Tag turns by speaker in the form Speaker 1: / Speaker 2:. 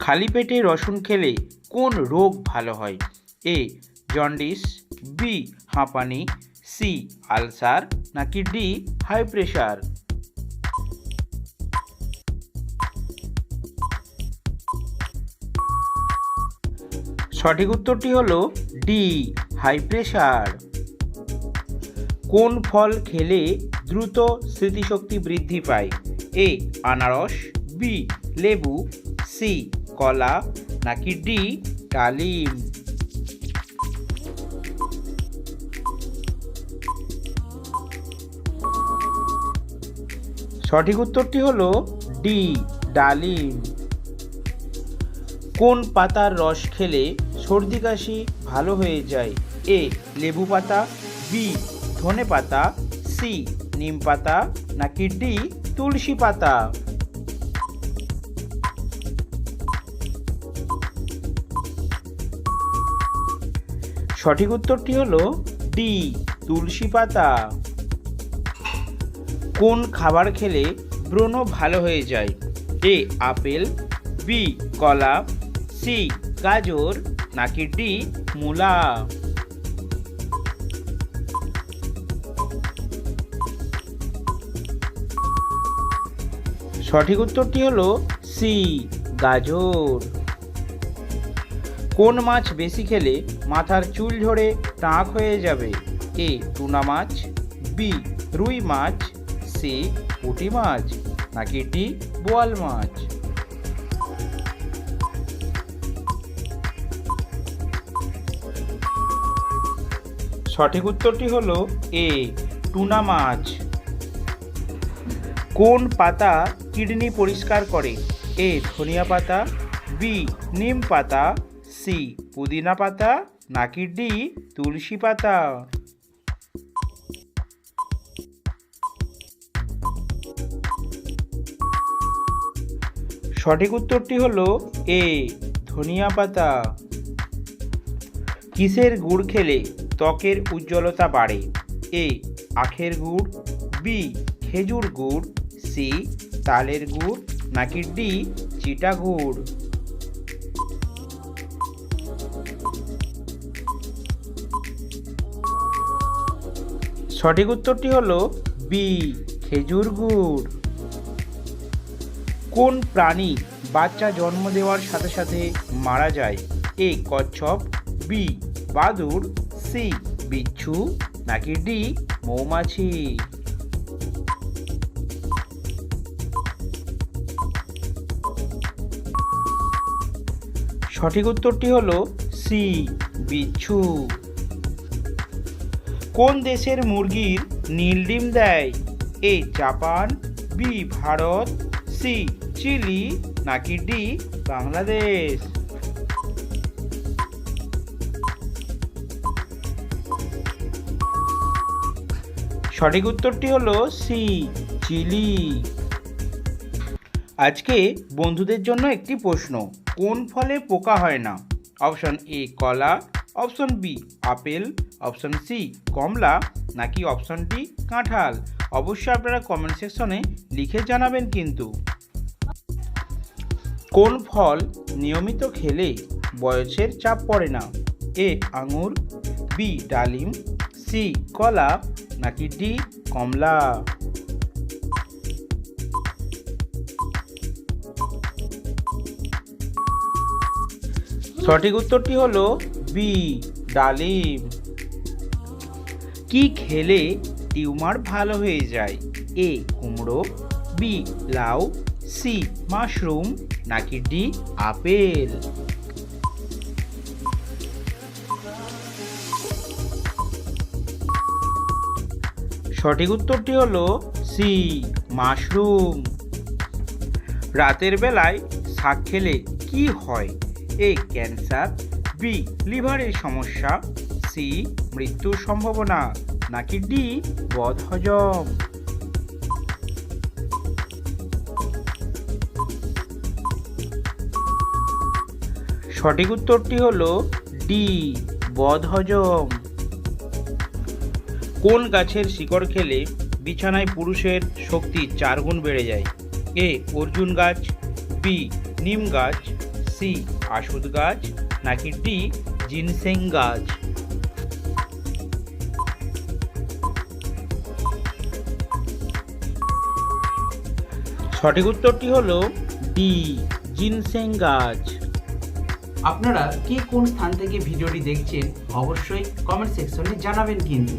Speaker 1: খালি পেটে রসুন খেলে কোন রোগ ভালো হয়? এ জন্ডিস, বি হাঁপানি, সি আলসার, নাকি ডি হাই প্রেশার? সঠিক উত্তরটি হলো ডি হাই প্রেশার। কোন ফল খেলে দ্রুত স্মৃতিশক্তি বৃদ্ধি পায়? এ আনারস, বি লেবু, সি কলা, নাকি ডি ডালিম? সঠিক উত্তরটি হলো ডি ডালিম। কোন পাতার রস খেলে সর্দি কাশি ভালো হয়ে যায়? এ লেবু পাতা, বি ধনে পাতা, সি নিম পাতা, নাকি ডি তুলসী পাতা? সঠিক উত্তরটি হলো ডি তুলসী পাতা। কোন খাবার খেলে ব্রণ ভালো হয়ে যায়? এ আপেল, বি কলা, সি গাজর, নাকি ডি মূলা? সঠিক উত্তরটি হলো সি গাজর। কোন মাছ বেশি খেলে মাথার চুল ঝরে টাক হয়ে যাবে? এ টুনা মাছ, বি রুই মাছ, সি পুঁটি মাছ, নাকি ডি বোয়াল মাছ? সঠিক উত্তরটি হলো এ টুনা মাছ। কোন পাতা কিডনি পরিষ্কার করে? এ ধনিয়া পাতা, বি নিম পাতা, সি পুদিনা পাতা, নাকি ডি তুলসী পাতা? সঠিক উত্তরটি হলো এ ধনিয়া পাতা। কিসের গুড় খেলে ত্বকের উজ্জ্বলতা বাড়ে? এ আখের গুড়, বি খেজুর গুড়, সি তালের গুড়, নাকি ডি চিটা গুড়? সঠিক উত্তরটি হলো বি খেজুর গুড়। কোন প্রাণী বাচ্চা জন্ম দেওয়ার সাথে সাথে মারা যায়? এ কচ্ছপ, বি বাদুড়, সি বিচ্ছু, নাকি ডি মৌমাছি? সঠিক উত্তরটি হলো সি বিচ্ছু। কোন দেশের মুরগির নীল ডিম দেয়? A Japan, B Bharat, C Chile, নাকি ডি বাংলাদেশ? সঠিক উত্তরটি হলো সি চিলি। আজকে বন্ধুদের জন্য একটি প্রশ্ন, কোন ফলে পোকা হয় না? অপশন এ কলা, option B apple, option C কমলা, নাকি অপশন ডি কাঁঠাল? অবশ্যই আপনারা কমেন্ট সেকশনে লিখে জানাবেন কিন্তু। কোন ফল নিয়মিত খেলে বয়সের চাপ পড়ে না? এ আঙুর, বি ডালিম, সি কলা, নাকি ডি কমলা? সঠিক উত্তরটি হলো বি ডালিম। কি খেলে টিউমার ভালো হয়ে যায়? এ কুমড়ো, বি লাউ, সি মাশরুম, নাকি ডি আপেল? সঠিক উত্তরটি হলো সি মাশরুম। রাতের বেলায় শাক খেলে কি হয়? এ ক্যান্সার, বি লিভারের সমস্যা, সি মৃত্যুর সম্ভাবনা, নাকি ডি বদহজম? সঠিক উত্তরটি হলো ডি বদহজম। কোন গাছের শিকড় খেলে বিছানায় পুরুষের শক্তি 4 গুণ বেড়ে যায়? এ অর্জুন গাছ, বি নিম গাছ, সি আশুদ গাছ নাকি ডি জিনসেং গাছ? সঠিক উত্তরটি হলো ডি জিনসেং গাছ। আপনারা কে কোন স্থান থেকে ভিডিওটি দেখছেন অবশ্যই কমেন্ট সেকশনে জানাবেন কিন্তু।